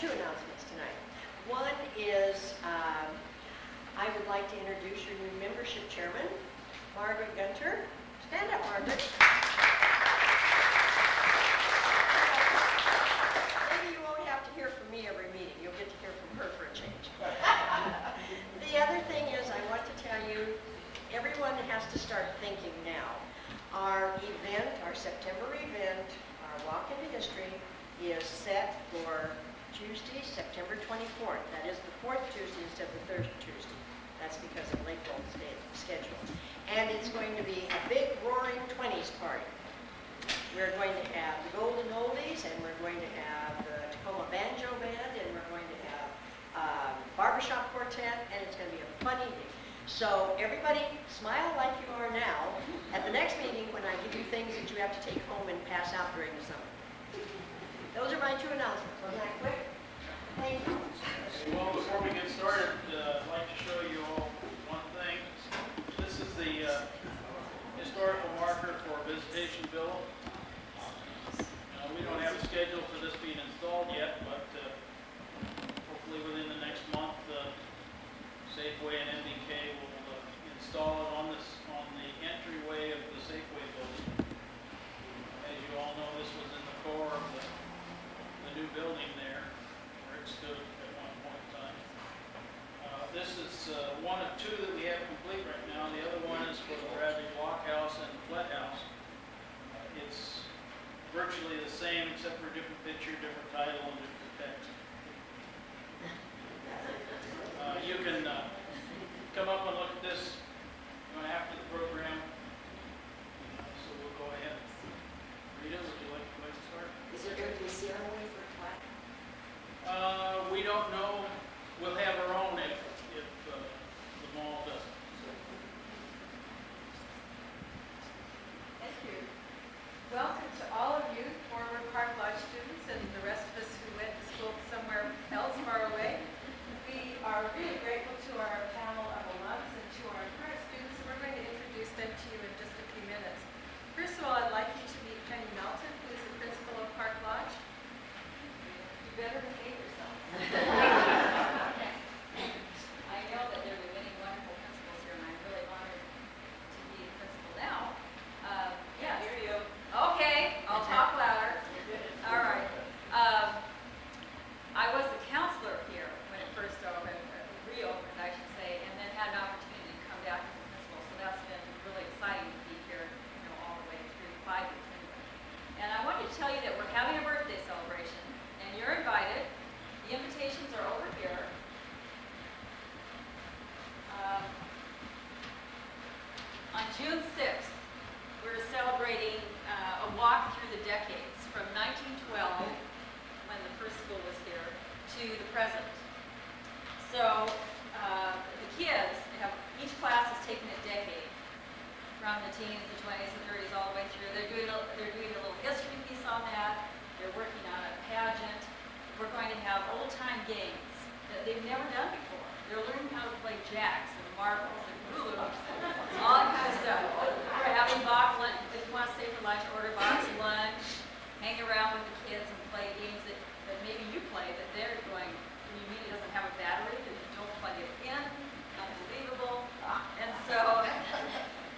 two announcements tonight. One is I would like to introduce your new membership chairman, Margaret Gunter. Stand up, Margaret. Maybe you won't have to hear from me every meeting. You'll get to hear from her for a change. The other thing is I want to tell you, everyone has to start thinking now. Our event, our September event, our Walk into History, is set for Tuesday, September 24th. That is the fourth Tuesday instead of the third Tuesday. That's because of Lakewood's schedule. And it's going to be a big roaring 20s party. We're going to have the Golden Oldies, and we're going to have the Tacoma Banjo Band, and we're going to have barbershop quartet, and it's going to be a fun evening. So everybody smile like you are now at the next meeting when I give you things that you have to take home and pass out during the summer. Those are my two announcements. Wasn't that quick? Thank you. Well, before we get started, I'd like to show you all one thing. This is the historical marker for Visitation Villa. We don't have a schedule for this being installed yet, but hopefully within the next month, Safeway and MDK will install it on the entryway of the Safeway building. As you all know, this was in the core of the new building there, where it stood at one point in time. This is one of two that we have complete right now. The other one is for the Bradley Blockhouse and the Flett House. It's virtually the same except for a different picture, different title, and different text. You can come up and look at this after the program. So we'll go ahead. Rita, would you like to start? Is there going to be a ceremony for plaque? We don't know. We'll have our own if the mall doesn't. Thank you. Welcome to all of you, former Park Lodge students, and the rest of us who went to school somewhere else far away. We are really grateful to our panel of alums and to our current students, and we're going to introduce them to you in just a few minutes. First of all, I'd like you to meet Penny Melton, who is the principal of Park Lodge. You better behave yourself. I know that there are many wonderful principals here, and I'm really honored to be a principal now. Yes. Here you go. Okay, I'll talk louder. All right. I was the counselor here when it first opened, reopened, I should say, and then had an opportunity to come back as a principal. So that's been really exciting to be here, all the way through 5 years anyway. And I wanted to tell you that we're having a birthday celebration, and you're invited. The invitations are over here. On June 6th, we're celebrating a walk through the decades from 1912, when the first school was here, to the present. So the kids have, each class has taken a decade, from the teens, the 20s, the 30s, all the way through. They're doing a little history piece on that. They're working on a pageant. We're going to have old-time games that they've never done before. They're learning how to play jacks and marbles and hula hoops and all that kind of stuff. We're having box lunch. If you want to stay for lunch, order box lunch, hang around with the kids and play games that maybe you play that they're going, you mean it doesn't have a battery, that you don't plug it in. Unbelievable. And so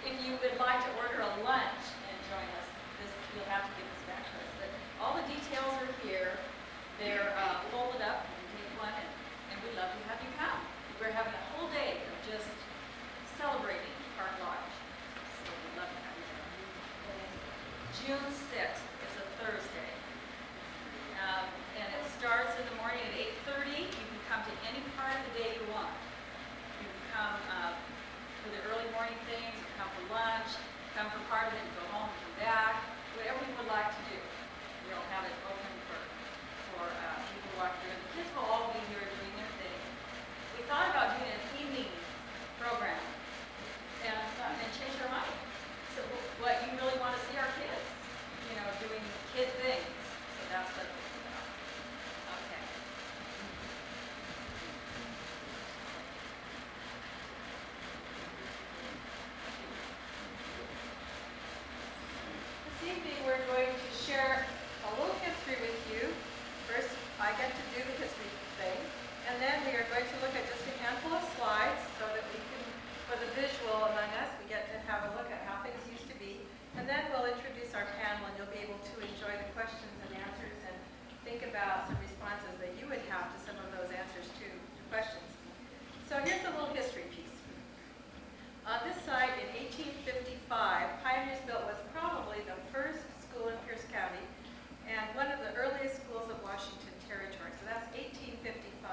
if you would like to order a lunch and join us, you'll have to give this back to us. But all the details are here. They're folded up. You can take one, and we'd love to have you come. We're having a whole day of just celebrating Park Lodge. So we'd love to have you there. June 6th is a Thursday. And it starts in the morning at 8:30. You can come to any part of the day you want. You can come for the early morning things, you can come for lunch, come for part of it and go home and come back. Whatever you would like to do. We'll have it open for people to walk through. The kids will all be here doing their thing. We thought about doing an evening program and change our mind. So what you really want to see our kids, doing kid things. So that's what it's about. Okay. This evening we're going to share a little history with you. First, do the history thing. And then we are going to look at just a handful of slides so that we can, for the visual among us, we get to have a look at how things used to be. And then we'll introduce our panel, and you'll be able to enjoy the questions and answers and think about some responses that you would have to some of those answers to questions. So here's a little history piece. On this site in 1855, Pioneersville was probably the first school in Pierce County and one of the earliest schools of Washington Territory. So that's 1855.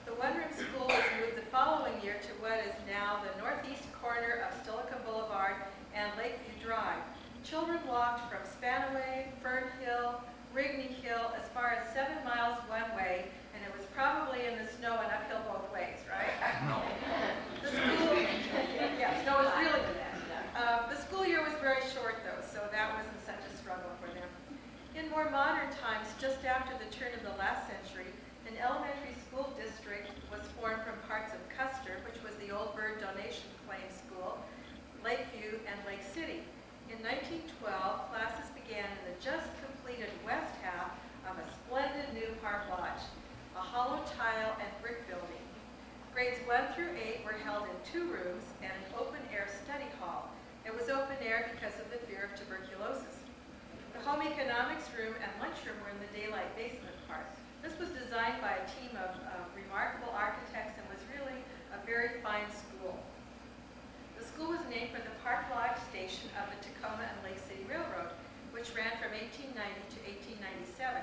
The one-room school was moved the following year to what is now the northeast corner of Stilicho Boulevard and Lakeview Drive. Children walked from Spanaway, Fern Hill, Rigney Hill, as far as 7 miles one way, and it was probably in the snow and uphill both ways, right? No. The school, yeah, snow was really bad. The school year was very short, though, so that wasn't such a struggle for them. In more modern times, just after the turn of the last century, an elementary school district was formed from parts of Custer, which was the old Bird Donation Claim School, Lakeview, and Lake City. In 1912, classes began in the just completed west half of a splendid new park lodge, a hollow tile and brick building. Grades 1 through 8 were held in 2 rooms and an open-air study hall. It was open air because of the fear of tuberculosis. The home economics room and lunchroom were in the daylight basement part. This was designed by a team of remarkable architects and was really a very fine school. The school was named for the Park Lodge station of the Tacoma and Lake City Railroad, which ran from 1890 to 1897.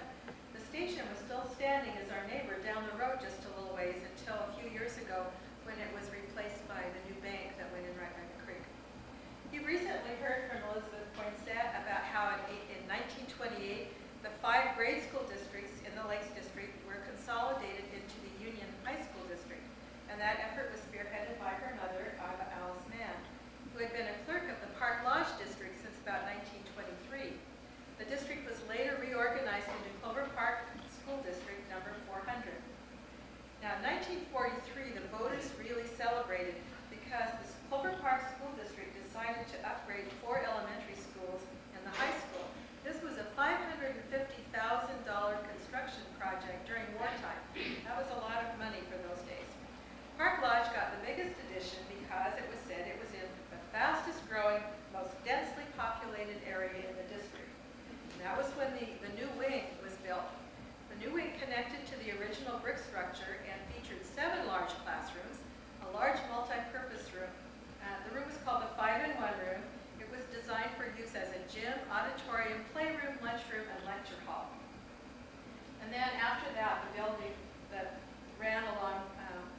The station was still standing as our neighbor down the road just a little ways until a few years ago when it was replaced by the new bank that went in right by the creek. You've recently heard from Elizabeth Poinsett about how in 1928, the 5 grade school districts in the Lakes District were consolidated into the Union High School District, and that effort was spearheaded by her mother, Alice Mann, who had been a clerk of the Park Lodge District since about 1923. The district was later reorganized into Clover Park School District number 400. Now, in 1943, the voters really celebrated because the Clover Park School District decided to upgrade 4 elementary schools and the high school. This was a $550,000 construction project during wartime. That was a lot of money for those days. Park Lodge got the biggest addition because it was said it was in the fastest growing, most densely populated area in the district. And that was when the new wing was built. The new wing connected to the original brick structure and featured 7 large classrooms, a large multi-purpose room. The room was called the 5-in-1 room. It was designed for use as a gym, auditorium, playroom, lunchroom, and lecture hall. And then after that, the building that ran along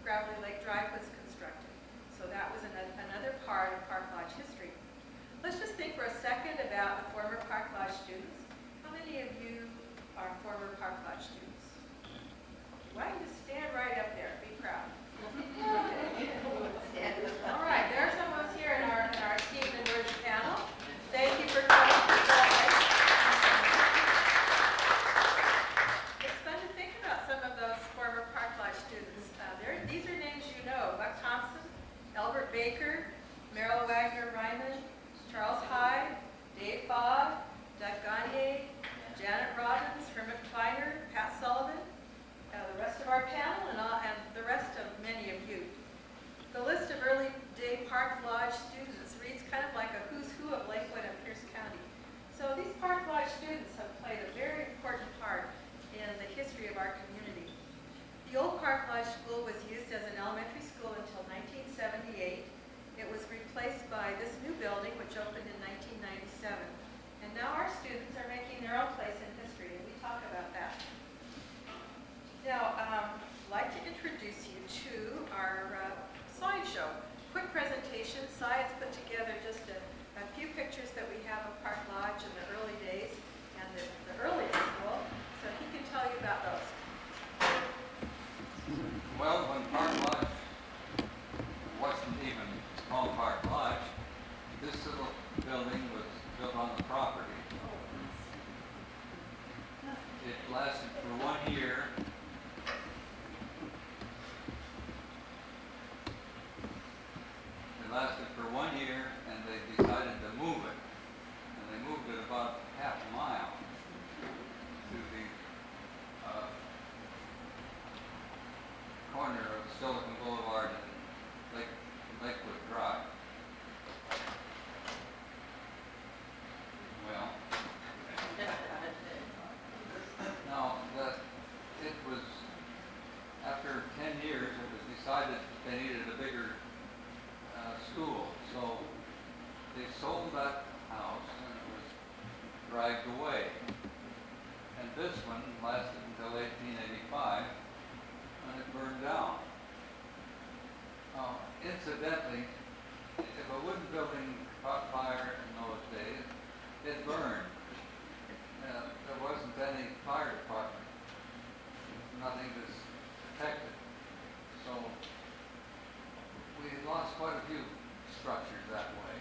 Gravelly Lake Drive was constructed. So that was another part of Park Lodge history. Let's just think for a second about the former Park Lodge students. How many of you are former Park Lodge students? Why don't you just stand right up there? Be proud. All right, there are some of us here in our esteemed and worthy panel. Thank you for coming. It's fun to think about some of those former Park Lodge students. These are names you know: Buck Thompson, Albert Baker, Merrill Wagner Ryman, Charles Hyde, Dave Bob, Doug Gagne, Janet Robbins, Herman Kleiner, Pat Sullivan, the rest of our panel, and the rest of many of you. The list of early day Park Lodge students reads kind of like a who's who of Lakewood and Pierce County. So these Park Lodge students have played a very important part in the history of our community. The old Park Lodge School was used as an elementary school until 1978. It was replaced by this new building, which opened in 1997. And now our students are making their own place in history, and we talk about that. Now, I'd like to introduce you to our slideshow. Quick presentation. Sides put together just a few pictures that we have of Park Lodge in the early days and the earliest school, so he can tell you about those. Well, when Park Lodge wasn't even called Park Lodge, this little building was built on the property. It lasted for 1 year. It lasted for 1 Silicon Boulevard and Lakewood Drive. Well, now it was, after 10 years, it was decided that they needed a bigger school. So they sold that house and it was dragged away. And this one lasted until 1885 when it burned down. Incidentally, if a wooden building caught fire in those days, it burned. There wasn't any fire department, nothing to protect it. So we lost quite a few structures that way.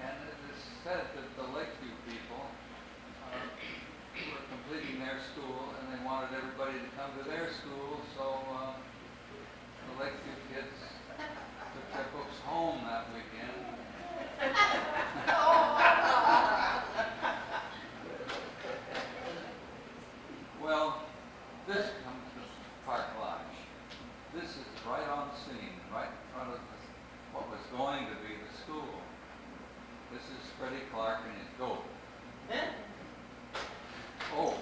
And it is said that the Lakeview people were completing their school and they wanted everybody to come to their school, so the Lakeview kids took their books home that weekend. Well, this comes to Park Lodge. This is right on scene, right in front of what was going to be the school. This is Freddie Clark and his goat. Oh,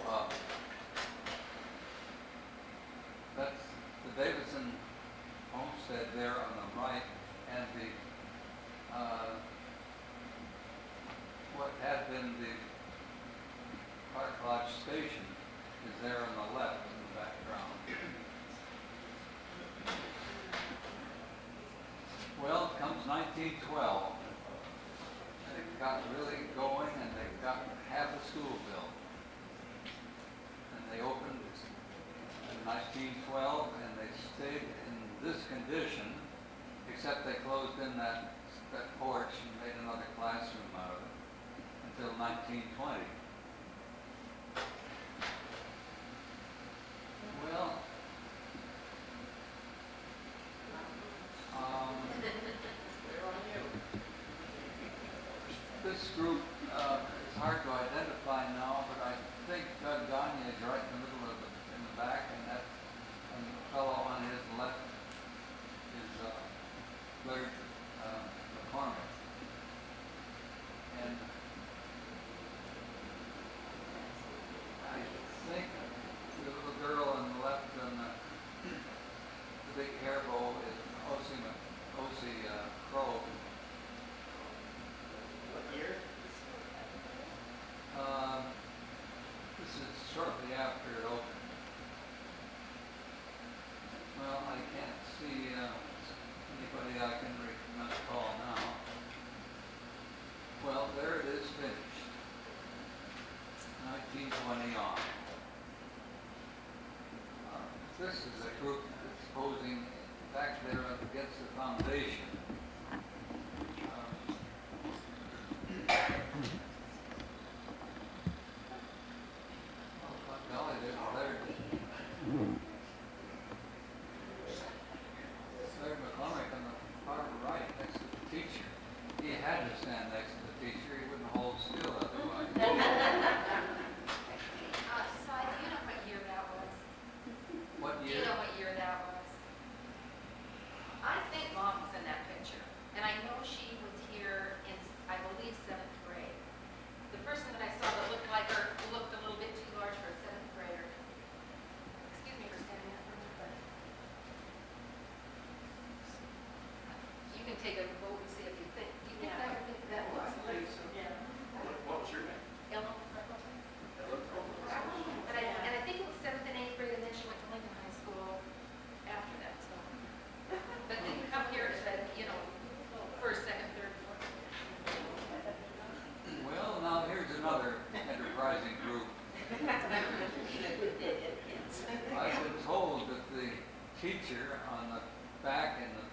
that's the Davidson homestead there on the right, and the what had been the Park Lodge station is there on the left in the background. Well, comes 1912. They got really going and they got half a school built. And they opened in 1912 and they stayed in this condition, except they closed in that porch and made another classroom out of it until 1920. Well, this group is hard to identify now, but I think Gagne is right in the middle of in the back, and that and the fellow on his left is Blair McCormick. And I think the little girl on the left on the big hair bow is Osie Crow. What year? This is shortly after it opened. Well, I can't see anybody I can recall now. Well, there it is finished. 1920 on. This is a group that's posing back there against the foundation. Larry McCormick on the far right next to the teacher. He had to stand next to the teacher. He wouldn't hold still otherwise. Si, do you know what year that was? What Do year? you know what year that was? I think Mom was in that picture, and I know she was here in, I believe, 7th grade. The person that I saw that looked like her looked a little bit too large for a 7th grader. Excuse me for standing up for a minute, but you can take a vote and see if you think. Do you think that was? Yeah. What was your name? Ellen? And I think it was 7th and 8th grade, and then she went to Lincoln High School after that, so. But didn't come here and said, you know, first, second, third, fourth. Well, now here's another enterprising group. I've been told that the teacher on the back in the